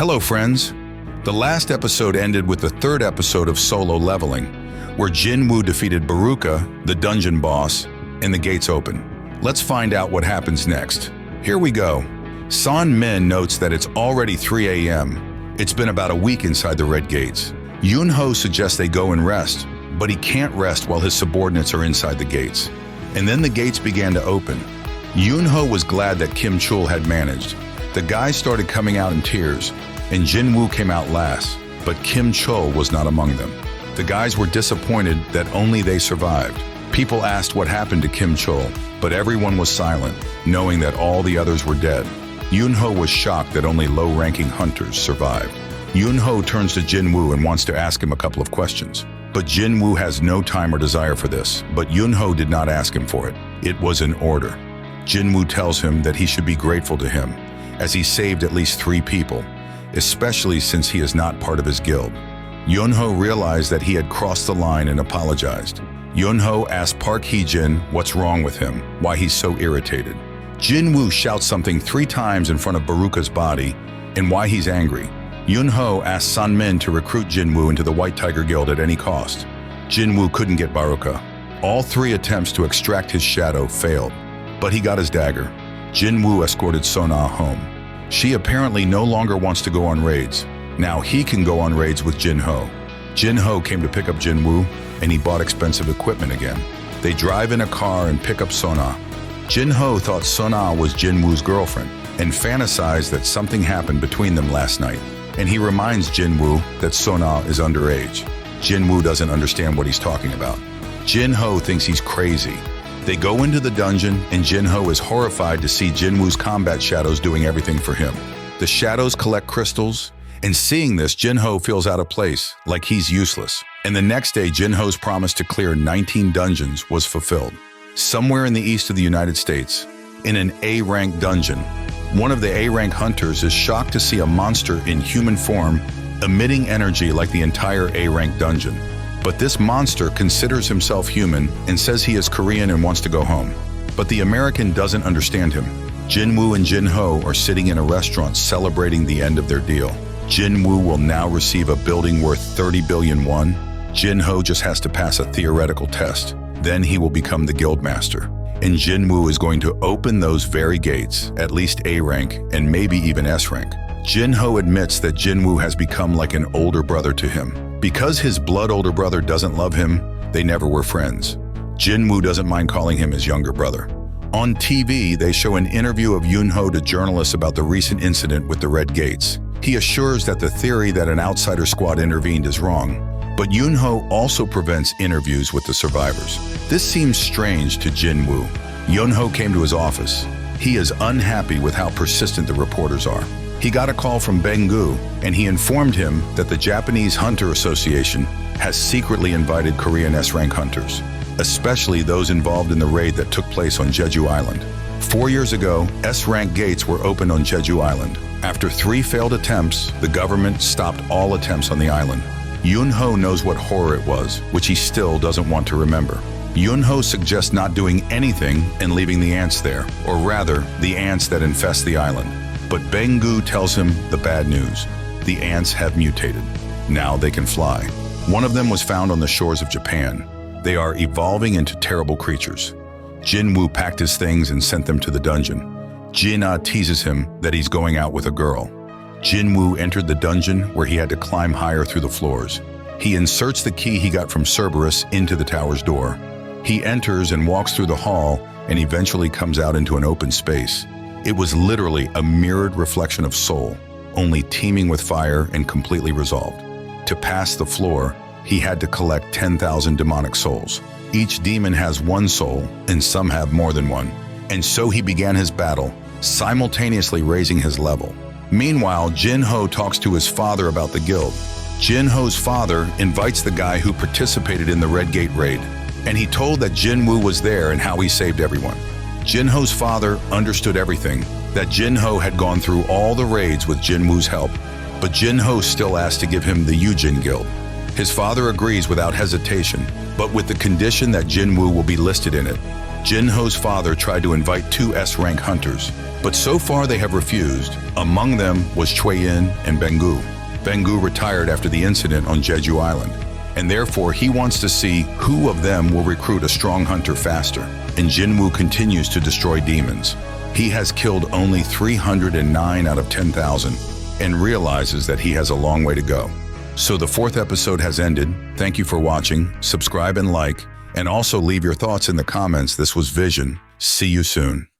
Hello, friends. The last episode ended with the third episode of Solo Leveling, where Jin Woo defeated Baruka, the dungeon boss, and the gates open. Let's find out what happens next. Here we go. Son Min notes that it's already 3 a.m. It's been about a week inside the red gates. Yoon Ho suggests they go and rest, but he can't rest while his subordinates are inside the gates. And then the gates began to open. Yoon Ho was glad that Kim Chul had managed. The guys started coming out in tears, and Jin Woo came out last, but Kim Chul was not among them. The guys were disappointed that only they survived. People asked what happened to Kim Chul, but everyone was silent, knowing that all the others were dead. Yoon Ho was shocked that only low-ranking hunters survived. Yoon Ho turns to Jin Woo and wants to ask him a couple of questions. But Jin Woo has no time or desire for this, but Yoon Ho did not ask him for it. It was an order. Jin Woo tells him that he should be grateful to him, as he saved at least 3 people, especially since he is not part of his guild. Yoon Ho realized that he had crossed the line and apologized. Yoon Ho asked Park Hee-jin what's wrong with him, why he's so irritated. Jin Woo shouts something 3 times in front of Baruka's body and why he's angry. Yoon Ho asked Son Min to recruit Jin Woo into the White Tiger Guild at any cost. Jin Woo couldn't get Baruka. All 3 attempts to extract his shadow failed, but he got his dagger. Jin Woo escorted Sona home. She apparently no longer wants to go on raids. Now he can go on raids with Jin Ho. Jin Ho came to pick up Jin Woo, and he bought expensive equipment again. They drive in a car and pick up Sona. Jin Ho thought Sona was Jin Woo's girlfriend and fantasized that something happened between them last night. And he reminds Jin Woo that Sona is underage. Jin Woo doesn't understand what he's talking about. Jin Ho thinks he's crazy. They go into the dungeon, and Jin Ho is horrified to see Jin Woo's combat shadows doing everything for him. The shadows collect crystals, and seeing this, Jin Ho feels out of place, like he's useless. And the next day, Jin Ho's promise to clear 19 dungeons was fulfilled. Somewhere in the east of the United States, in an A-rank dungeon, one of the A-rank hunters is shocked to see a monster in human form emitting energy like the entire A-rank dungeon. But this monster considers himself human and says he is Korean and wants to go home. But the American doesn't understand him. Jin Woo and Jin Ho are sitting in a restaurant celebrating the end of their deal. Jin Woo will now receive a building worth 30 billion won. Jin Ho just has to pass a theoretical test. Then he will become the guild master. And Jin Woo is going to open those very gates, at least A rank and maybe even S rank. Jin Ho admits that Jin Woo has become like an older brother to him. Because his blood older brother doesn't love him, they never were friends. Jin Woo doesn't mind calling him his younger brother. On TV, they show an interview of Yoon Ho to journalists about the recent incident with the Red Gates. He assures that the theory that an outsider squad intervened is wrong, but Yoon Ho also prevents interviews with the survivors. This seems strange to Jin Woo. Yoon Ho came to his office. He is unhappy with how persistent the reporters are. He got a call from Benggu, and he informed him that the Japanese Hunter Association has secretly invited Korean S-rank hunters, especially those involved in the raid that took place on Jeju Island. 4 years ago, S-rank gates were opened on Jeju Island. After 3 failed attempts, the government stopped all attempts on the island. Yoon Ho knows what horror it was, which he still doesn't want to remember. Yoon Ho suggests not doing anything and leaving the ants there, or rather, the ants that infest the island. But Benggu tells him the bad news. The ants have mutated. Now they can fly. One of them was found on the shores of Japan. They are evolving into terrible creatures. Jin Woo packed his things and sent them to the dungeon. Jin-ah teases him that he's going out with a girl. Jin Woo entered the dungeon where he had to climb higher through the floors. He inserts the key he got from Cerberus into the tower's door. He enters and walks through the hall and eventually comes out into an open space. It was literally a mirrored reflection of Soul, only teeming with fire and completely resolved. To pass the floor, he had to collect 10,000 demonic souls. Each demon has 1 soul, and some have more than 1. And so he began his battle, simultaneously raising his level. Meanwhile, Jin Ho talks to his father about the guild. Jin Ho's father invites the guy who participated in the Red Gate raid, and he told that Jin Woo was there and how he saved everyone. Jin Ho's father understood everything, that Jin Ho had gone through all the raids with Jin Woo's help, but Jin Ho still asked to give him the Yujin Guild. His father agrees without hesitation, but with the condition that Jin Woo will be listed in it. Jin Ho's father tried to invite two S-rank hunters, but so far they have refused. Among them was Choi Yin and Bengu. Bengu retired after the incident on Jeju Island, and therefore he wants to see who of them will recruit a strong hunter faster. And Jin Woo continues to destroy demons. He has killed only 309 out of 10,000 and realizes that he has a long way to go. So the fourth episode has ended. Thank you for watching. Subscribe and like, and also leave your thoughts in the comments. This was Vision. See you soon.